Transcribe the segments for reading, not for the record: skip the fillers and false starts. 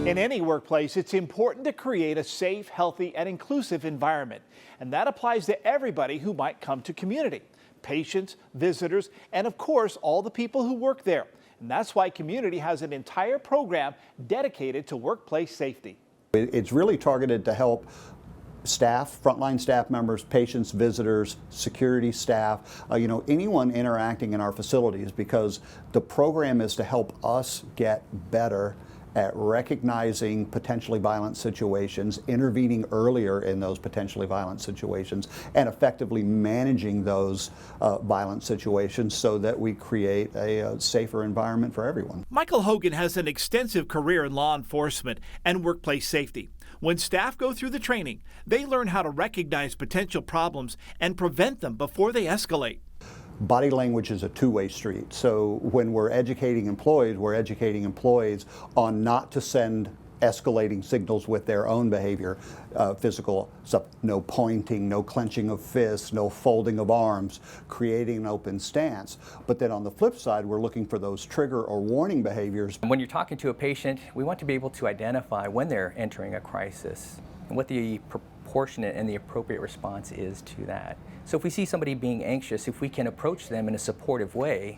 In any workplace, it's important to create a safe, healthy, and inclusive environment. And that applies to everybody who might come to community. Patients, visitors, and of course, all the people who work there. And that's why Community has an entire program dedicated to workplace safety. It's really targeted to help staff, frontline staff members, patients, visitors, security staff, anyone interacting in our facilities, because the program is to help us get better at recognizing potentially violent situations, intervening earlier in those potentially violent situations, and effectively managing those violent situations so that we create a safer environment for everyone. Michael Hogan has an extensive career in law enforcement and workplace safety. When staff go through the training, they learn how to recognize potential problems and prevent them before they escalate. Body language is a two-way street. So when we're educating employees on not to send escalating signals with their own behavior, physical stuff, no pointing, no clenching of fists, no folding of arms, creating an open stance. But then on the flip side, we're looking for those trigger or warning behaviors. When you're talking to a patient, we want to be able to identify when they're entering a crisis and what the proportionate and the appropriate response is to that. So if we see somebody being anxious, if we can approach them in a supportive way,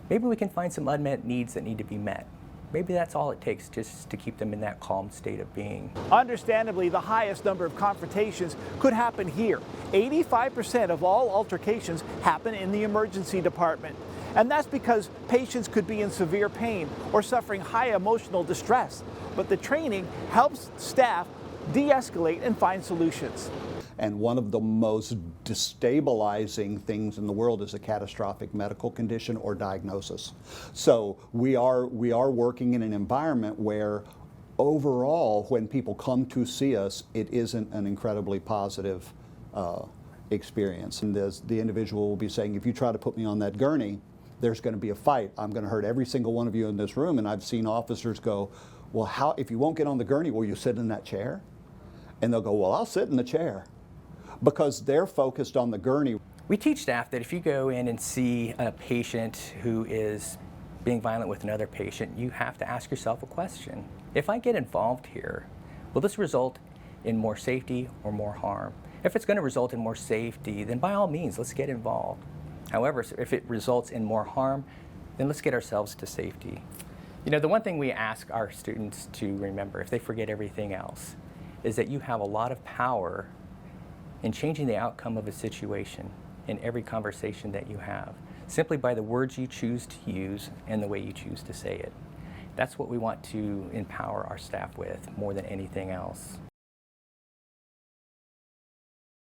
maybe we can find some unmet needs that need to be met. Maybe that's all it takes just to keep them in that calm state of being. Understandably, the highest number of confrontations could happen here. 85% of all altercations happen in the emergency department. And that's because patients could be in severe pain or suffering high emotional distress. But the training helps staff de-escalate and find solutions. And one of the most destabilizing things in the world is a catastrophic medical condition or diagnosis. So we are working in an environment where overall, when people come to see us, it isn't an incredibly positive experience. And the individual will be saying, if you try to put me on that gurney, there's going to be a fight. I'm going to hurt every single one of you in this room. And I've seen officers go, well, if you won't get on the gurney, will you sit in that chair? And they'll go, well, I'll sit in the chair, because they're focused on the gurney. We teach staff that if you go in and see a patient who is being violent with another patient, you have to ask yourself a question. If I get involved here, will this result in more safety or more harm? If it's going to result in more safety, then by all means, let's get involved. However, if it results in more harm, then let's get ourselves to safety. The one thing we ask our students to remember, if they forget everything else, is that you have a lot of power in changing the outcome of a situation in every conversation that you have, simply by the words you choose to use and the way you choose to say it. That's what we want to empower our staff with more than anything else.